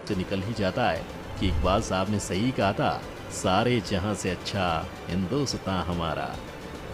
से निकल ही जाता है कि इकबाल साहब ने सही कहा था, सारे जहां से अच्छा हिंदुस्तान हमारा।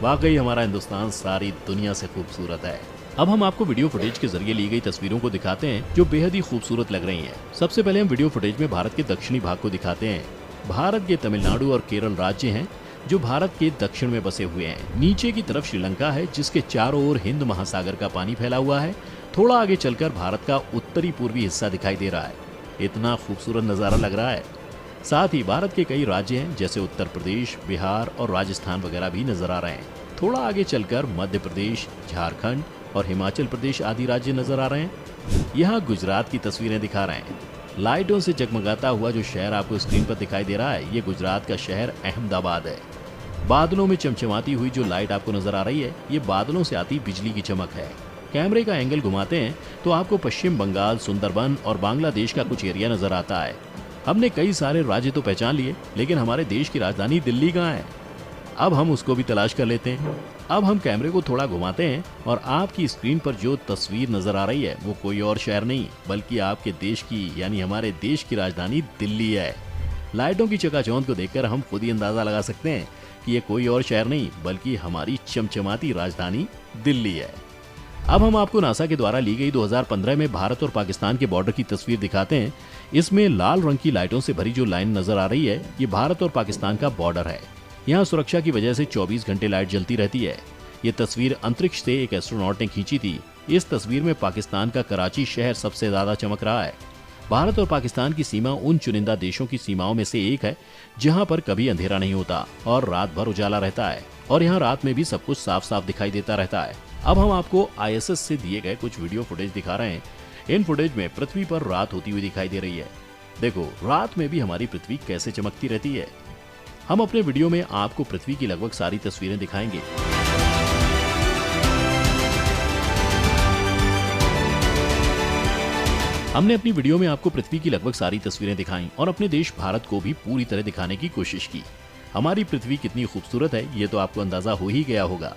वाकई हमारा हिंदुस्तान सारी दुनिया से खूबसूरत है। अब हम आपको वीडियो फुटेज के जरिए ली गई तस्वीरों को दिखाते हैं जो बेहद ही खूबसूरत लग रही हैं। सबसे पहले हम वीडियो फुटेज में भारत के दक्षिणी भाग को दिखाते हैं। भारत के तमिलनाडु और केरल राज्य हैं जो भारत के दक्षिण में बसे हुए हैं। नीचे की तरफ श्रीलंका है जिसके चारों ओर हिंद महासागर का पानी फैला हुआ है। थोड़ा आगे चलकर भारत का उत्तरी पूर्वी हिस्सा दिखाई दे रहा है। इतना खूबसूरत नज़ारा लग रहा है। साथ ही भारत के कई राज्य हैं जैसे उत्तर प्रदेश, बिहार और राजस्थान वगैरह भी नजर आ रहे हैं। थोड़ा आगे चलकर मध्य प्रदेश, झारखंड और हिमाचल प्रदेश आदि राज्य नजर आ रहे हैं। यहाँ गुजरात की तस्वीरें दिखा रहे हैं। लाइटों से जगमगाता हुआ जो शहर आपको स्क्रीन पर दिखाई दे रहा है, ये गुजरात का शहर अहमदाबाद है। बादलों में चमचमाती हुई जो लाइट आपको नजर आ रही है, ये बादलों से आती बिजली की चमक है। कैमरे का एंगल घुमाते हैं तो आपको पश्चिम बंगाल, सुंदरबन और बांग्लादेश का कुछ एरिया नजर आता है। हमने कई सारे राज्य तो पहचान लिए, लेकिन हमारे देश की राजधानी दिल्ली कहाँ है? अब हम उसको भी तलाश कर लेते हैं। अब हम कैमरे को थोड़ा घुमाते हैं और आपकी स्क्रीन पर जो तस्वीर नजर आ रही है वो कोई और शहर नहीं बल्कि आपके देश की यानी हमारे देश की राजधानी दिल्ली है। लाइटों की चकाचौंध को देखकर हम खुद ही अंदाजा लगा सकते हैं कि ये कोई और शहर नहीं बल्कि हमारी चमचमाती राजधानी दिल्ली है। अब हम आपको नासा के द्वारा ली गई 2015 में भारत और पाकिस्तान के बॉर्डर की तस्वीर दिखाते हैं। इसमें लाल रंग की लाइटों से भरी जो लाइन नजर आ रही है, ये भारत और पाकिस्तान का बॉर्डर है। यहाँ सुरक्षा की वजह से 24 घंटे लाइट जलती रहती है। ये तस्वीर अंतरिक्ष से एक एस्ट्रोनॉट ने खींची थी। इस तस्वीर में पाकिस्तान का कराची शहर सबसे ज्यादा चमक रहा है। भारत और पाकिस्तान की सीमा उन चुनिंदा देशों की सीमाओं में से एक है जहाँ पर कभी अंधेरा नहीं होता और रात भर उजाला रहता है, और यहाँ रात में भी सब कुछ साफ साफ दिखाई देता रहता है। अब हम आपको ISS से दिए गए कुछ वीडियो फुटेज दिखा रहे हैं। इन फुटेज में पृथ्वी पर रात होती हुई दिखाई दे रही है। देखो रात में भी हमारी पृथ्वी कैसे चमकती रहती है। हम अपने वीडियो में आपको पृथ्वी की लगभग सारी तस्वीरें दिखाएंगे। हमने अपनी वीडियो में आपको पृथ्वी की लगभग सारी तस्वीरें दिखाई और अपने देश भारत को भी पूरी तरह दिखाने की कोशिश की। हमारी पृथ्वी कितनी खूबसूरत है ये तो आपको अंदाजा हो ही गया होगा।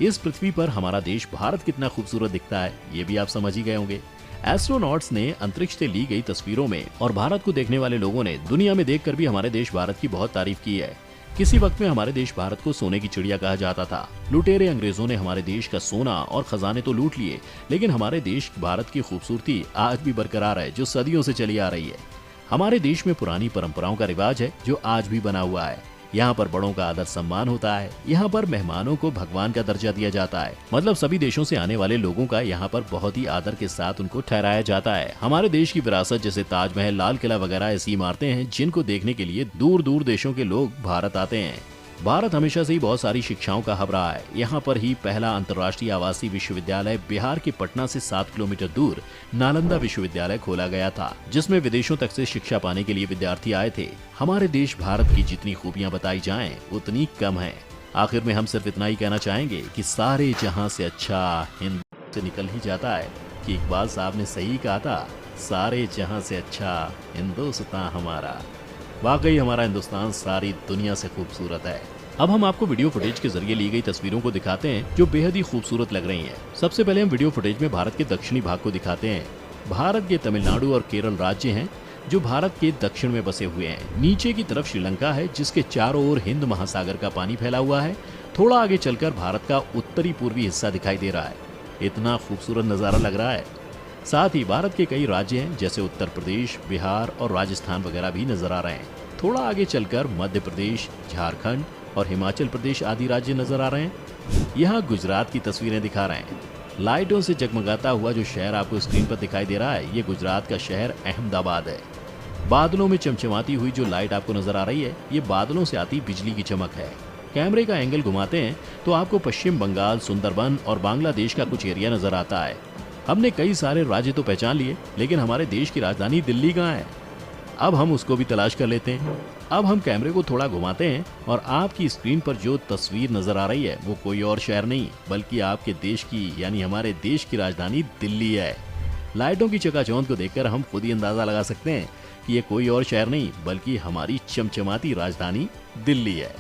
इस पृथ्वी पर हमारा देश भारत कितना खूबसूरत दिखता है ये भी आप समझ ही गए होंगे। एस्ट्रोनॉट्स ने अंतरिक्ष से ली गई तस्वीरों में और भारत को देखने वाले लोगों ने दुनिया में देखकर भी हमारे देश भारत की बहुत तारीफ की है। किसी वक्त में हमारे देश भारत को सोने की चिड़िया कहा जाता था। लुटेरे अंग्रेजों ने हमारे देश का सोना और खजाने तो लूट लिए, लेकिन हमारे देश भारत की खूबसूरती आज भी बरकरार है जो सदियों से चली आ रही है। हमारे देश में पुरानी परंपराओं का रिवाज है जो आज भी बना हुआ है। यहाँ पर बड़ों का आदर सम्मान होता है। यहाँ पर मेहमानों को भगवान का दर्जा दिया जाता है। मतलब सभी देशों से आने वाले लोगों का यहाँ पर बहुत ही आदर के साथ उनको ठहराया जाता है। हमारे देश की विरासत जैसे ताजमहल, लाल किला वगैरह ऐसी इमारतें हैं जिनको देखने के लिए दूर दूर देशों के लोग भारत आते हैं। भारत हमेशा से ही बहुत सारी शिक्षाओं का हब रहा है। यहाँ पर ही पहला अंतर्राष्ट्रीय आवासीय विश्वविद्यालय बिहार के पटना से 7 किलोमीटर दूर नालंदा विश्वविद्यालय खोला गया था, जिसमें विदेशों तक से शिक्षा पाने के लिए विद्यार्थी आए थे। हमारे देश भारत की जितनी खूबियां बताई जाएं उतनी कम है। आखिर में हम सिर्फ इतना ही कहना चाहेंगे कि सारे जहां से अच्छा हिंद से निकल ही जाता है कि इकबाल साहब ने सही कहा था, सारे जहां से अच्छा हिंदुस्तान हमारा। वाकई हमारा हिंदुस्तान सारी दुनिया से खूबसूरत है। अब हम आपको वीडियो फुटेज के जरिए ली गई तस्वीरों को दिखाते हैं जो बेहद ही खूबसूरत लग रही हैं। सबसे पहले हम वीडियो फुटेज में भारत के दक्षिणी भाग को दिखाते हैं। भारत के तमिलनाडु और केरल राज्य हैं जो भारत के दक्षिण में बसे हुए हैं। नीचे की तरफ श्रीलंका है जिसके चारों ओर हिंद महासागर का पानी फैला हुआ है। थोड़ा आगे चलकर भारत का उत्तरी पूर्वी हिस्सा दिखाई दे रहा है। इतना खूबसूरत नजारा लग रहा है। साथ ही भारत के कई राज्य हैं जैसे उत्तर प्रदेश, बिहार और राजस्थान वगैरह भी नजर आ रहे हैं। थोड़ा आगे चलकर मध्य प्रदेश, झारखंड और हिमाचल प्रदेश आदि राज्य नजर आ रहे हैं। यहाँ गुजरात की तस्वीरें दिखा रहे हैं। लाइटों से जगमगाता हुआ जो शहर आपको स्क्रीन पर दिखाई दे रहा है, ये गुजरात का शहर अहमदाबाद है। बादलों में चमचमाती हुई जो लाइट आपको नजर आ रही है, ये बादलों से आती बिजली की चमक है। कैमरे का एंगल घुमाते हैं तो आपको पश्चिम बंगाल, सुंदरबन और बांग्लादेश का कुछ एरिया नजर आता है। हमने कई सारे राज्य तो पहचान लिए, लेकिन हमारे देश की राजधानी दिल्ली कहाँ है? अब हम उसको भी तलाश कर लेते हैं। अब हम कैमरे को थोड़ा घुमाते हैं और आपकी स्क्रीन पर जो तस्वीर नजर आ रही है वो कोई और शहर नहीं बल्कि आपके देश की यानी हमारे देश की राजधानी दिल्ली है। लाइटों की चकाचौंध को देखकर हम खुद ही अंदाजा लगा सकते हैं कि ये कोई और शहर नहीं बल्कि हमारी चमचमाती राजधानी दिल्ली है।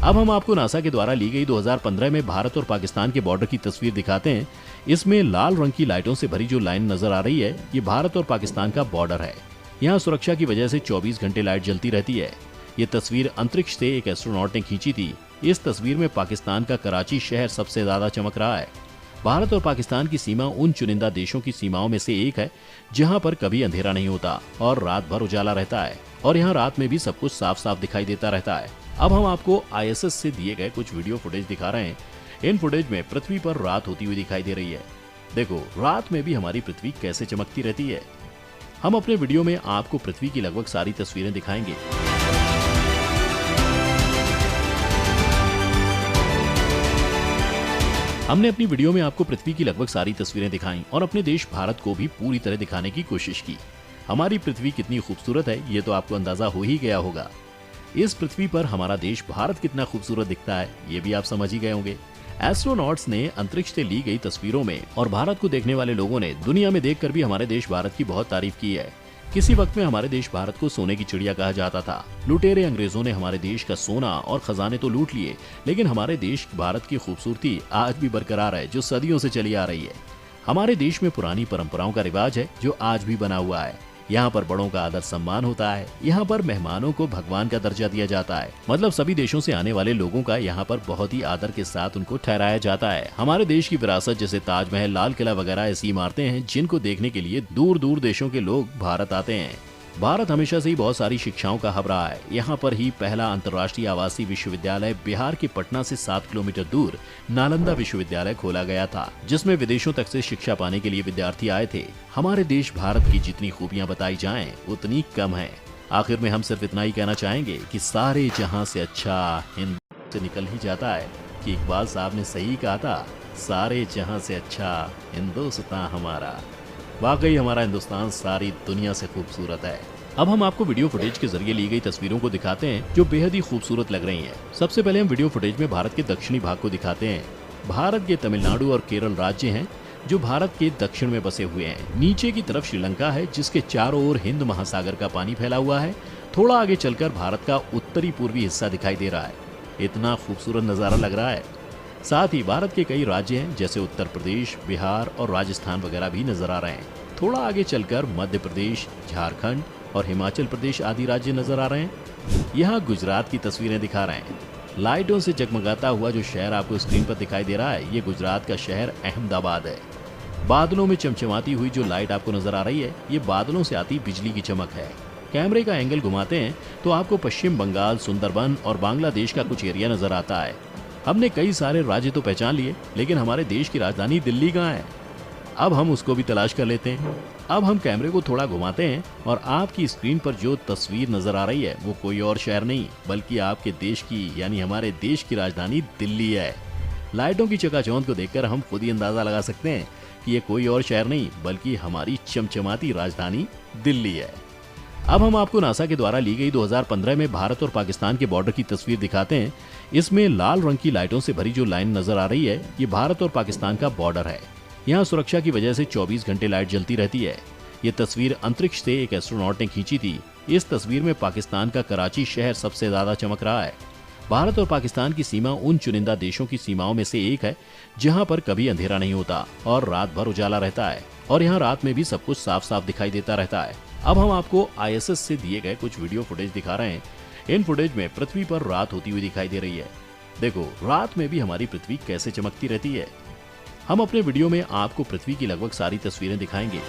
अब हम आपको नासा के द्वारा ली गई 2015 में भारत और पाकिस्तान के बॉर्डर की तस्वीर दिखाते हैं। इसमें लाल रंग की लाइटों से भरी जो लाइन नजर आ रही है, ये भारत और पाकिस्तान का बॉर्डर है। यहाँ सुरक्षा की वजह से 24 घंटे लाइट जलती रहती है। ये तस्वीर अंतरिक्ष से एक एस्ट्रोनॉट ने खींची थी। इस तस्वीर में पाकिस्तान का कराची शहर सबसे ज्यादा चमक रहा है। भारत और पाकिस्तान की सीमा उन चुनिंदा देशों की सीमाओं में से एक है जहां पर कभी अंधेरा नहीं होता और रात भर उजाला रहता है, और यहाँ रात में भी सब कुछ साफ साफ दिखाई देता रहता है। अब हम आपको ISS से दिए गए कुछ वीडियो फुटेज दिखा रहे हैं। इन फुटेज में पृथ्वी पर रात होती हुई दिखाई दे रही है। देखो, रात में भी हमारी पृथ्वी कैसे चमकती रहती है। हम अपने वीडियो में आपको पृथ्वी की लगभग सारी तस्वीरें दिखाएंगे। हमने अपनी वीडियो में आपको पृथ्वी की लगभग सारी तस्वीरें दिखाई और अपने देश भारत को भी पूरी तरह दिखाने की कोशिश की। हमारी पृथ्वी कितनी खूबसूरत है ये तो आपको अंदाजा हो ही गया होगा। इस पृथ्वी पर हमारा देश भारत कितना खूबसूरत दिखता है ये भी आप समझ ही गए होंगे। एस्ट्रोनॉट्स ने अंतरिक्ष से ली गई तस्वीरों में और भारत को देखने वाले लोगों ने दुनिया में देखकर भी हमारे देश भारत की बहुत तारीफ की है। किसी वक्त में हमारे देश भारत को सोने की चिड़िया कहा जाता था। लुटेरे अंग्रेजों ने हमारे देश का सोना और खजाने तो लूट लिए, लेकिन हमारे देश भारत की खूबसूरती आज भी बरकरार है, जो सदियों से चली आ रही है। हमारे देश में पुरानी परंपराओं का रिवाज है जो आज भी बना हुआ है। यहाँ पर बड़ों का आदर सम्मान होता है। यहाँ पर मेहमानों को भगवान का दर्जा दिया जाता है। मतलब सभी देशों से आने वाले लोगों का यहाँ पर बहुत ही आदर के साथ उनको ठहराया जाता है। हमारे देश की विरासत जैसे ताजमहल, लाल किला वगैरह ऐसी इमारतें हैं जिनको देखने के लिए दूर दूर देशों के लोग भारत आते हैं। भारत हमेशा से ही बहुत सारी शिक्षाओं का हब रहा है। यहाँ पर ही पहला अंतर्राष्ट्रीय आवासीय विश्वविद्यालय बिहार के पटना से 7 किलोमीटर दूर नालंदा विश्वविद्यालय खोला गया था, जिसमें विदेशों तक से शिक्षा पाने के लिए विद्यार्थी आए थे। हमारे देश भारत की जितनी खूबियां बताई जाएं उतनी कम है। आखिर में हम सिर्फ इतना ही कहना चाहेंगे कि सारे जहां से अच्छा हिंदुस्तान से निकल ही जाता है, कि इकबाल साहब ने सही कहा था, सारे जहां से अच्छा हिंदुस्तान हमारा। वाकई हमारा हिंदुस्तान सारी दुनिया से खूबसूरत है। अब हम आपको वीडियो फुटेज के जरिए ली गई तस्वीरों को दिखाते हैं जो बेहद ही खूबसूरत लग रही हैं। सबसे पहले हम वीडियो फुटेज में भारत के दक्षिणी भाग को दिखाते हैं। भारत के तमिलनाडु और केरल राज्य हैं जो भारत के दक्षिण में बसे हुए हैं। नीचे की तरफ श्रीलंका है जिसके चारों ओर हिंद महासागर का पानी फैला हुआ है। थोड़ा आगे चलकर भारत का उत्तरी पूर्वी हिस्सा दिखाई दे रहा है। इतना खूबसूरत नजारा लग रहा है। साथ ही भारत के कई राज्य हैं जैसे उत्तर प्रदेश, बिहार और राजस्थान वगैरह भी नजर आ रहे हैं। थोड़ा आगे चलकर मध्य प्रदेश, झारखंड और हिमाचल प्रदेश आदि राज्य नजर आ रहे हैं। यहाँ गुजरात की तस्वीरें दिखा रहे हैं। लाइटों से जगमगाता हुआ जो शहर आपको स्क्रीन पर दिखाई दे रहा है, ये गुजरात का शहर अहमदाबाद है। बादलों में चमचमाती हुई जो लाइट आपको नजर आ रही है, ये बादलों से आती बिजली की चमक है। कैमरे का एंगल घुमाते हैं तो आपको पश्चिम बंगाल, सुंदरबन और बांग्लादेश का कुछ एरिया नजर आता है। हमने कई सारे राज्य तो पहचान लिए, लेकिन हमारे देश की राजधानी दिल्ली कहाँ है? अब हम उसको भी तलाश कर लेते हैं। अब हम कैमरे को थोड़ा घुमाते हैं और आपकी स्क्रीन पर जो तस्वीर नजर आ रही है वो कोई और शहर नहीं बल्कि आपके देश की यानी हमारे देश की राजधानी दिल्ली है। लाइटों की चकाचौंध को देखकर हम खुद ही अंदाजा लगा सकते हैं कि ये कोई और शहर नहीं बल्कि हमारी चमचमाती राजधानी दिल्ली है। अब हम आपको नासा के द्वारा ली गई 2015 में भारत और पाकिस्तान के बॉर्डर की तस्वीर दिखाते हैं। इसमें लाल रंग की लाइटों से भरी जो लाइन नजर आ रही है, ये भारत और पाकिस्तान का बॉर्डर है। यहाँ सुरक्षा की वजह से 24 घंटे लाइट जलती रहती है। ये तस्वीर अंतरिक्ष से एक एस्ट्रोनॉट ने खींची थी। इस तस्वीर में पाकिस्तान का कराची शहर सबसे ज्यादा चमक रहा है। भारत और पाकिस्तान की सीमा उन चुनिंदा देशों की सीमाओं में से एक है जहाँ पर कभी अंधेरा नहीं होता और रात भर उजाला रहता है, और यहाँ रात में भी सब कुछ साफ साफ दिखाई देता रहता है। अब हम आपको ISS से दिए गए कुछ वीडियो फुटेज दिखा रहे हैं। इन फुटेज में पृथ्वी पर रात होती हुई दिखाई दे रही है। देखो, रात में भी हमारी पृथ्वी कैसे चमकती रहती है। हम अपने वीडियो में आपको पृथ्वी की लगभग सारी तस्वीरें दिखाएंगे।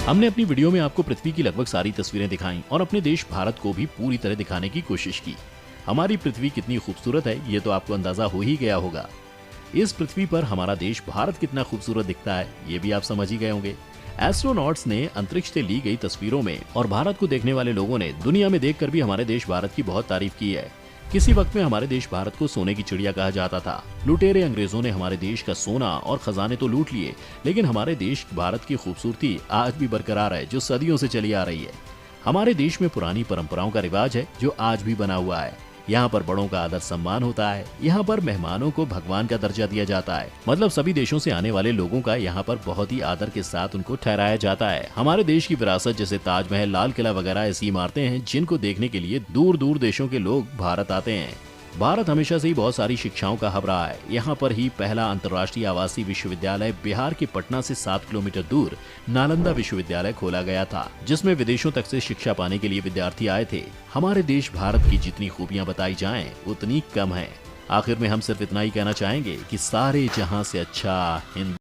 हमने अपनी वीडियो में आपको पृथ्वी की लगभग सारी तस्वीरें दिखाई और अपने देश भारत को भी पूरी तरह दिखाने की कोशिश की। हमारी पृथ्वी कितनी खूबसूरत है ये तो आपको अंदाजा हो ही गया होगा। इस पृथ्वी पर हमारा देश भारत कितना खूबसूरत दिखता है ये भी आप समझ ही गए होंगे। एस्ट्रोनॉट्स ने अंतरिक्ष से ली गई तस्वीरों में और भारत को देखने वाले लोगों ने दुनिया में देखकर भी हमारे देश भारत की बहुत तारीफ की है। किसी वक्त में हमारे देश भारत को सोने की चिड़िया कहा जाता था। लुटेरे अंग्रेजों ने हमारे देश का सोना और खजाने तो लूट लिए, लेकिन हमारे देश भारत की खूबसूरती आज भी बरकरार है, जो सदियों से चली आ रही है। हमारे देश में पुरानी परंपराओं का रिवाज है जो आज भी बना हुआ है। यहाँ पर बड़ों का आदर सम्मान होता है। यहाँ पर मेहमानों को भगवान का दर्जा दिया जाता है। मतलब सभी देशों से आने वाले लोगों का यहाँ पर बहुत ही आदर के साथ उनको ठहराया जाता है। हमारे देश की विरासत जैसे ताजमहल, लाल किला वगैरह ऐसी इमारतें हैं जिनको देखने के लिए दूर दूर देशों के लोग भारत आते हैं। भारत हमेशा से ही बहुत सारी शिक्षाओं का हब रहा है। यहाँ पर ही पहला अंतर्राष्ट्रीय आवासीय विश्वविद्यालय बिहार के पटना से 7 किलोमीटर दूर नालंदा विश्वविद्यालय खोला गया था, जिसमें विदेशों तक से शिक्षा पाने के लिए विद्यार्थी आए थे। हमारे देश भारत की जितनी खूबियां बताई जाएं, उतनी कम है। आखिर में हम सिर्फ इतना ही कहना चाहेंगे कि सारे जहां से अच्छा हिंद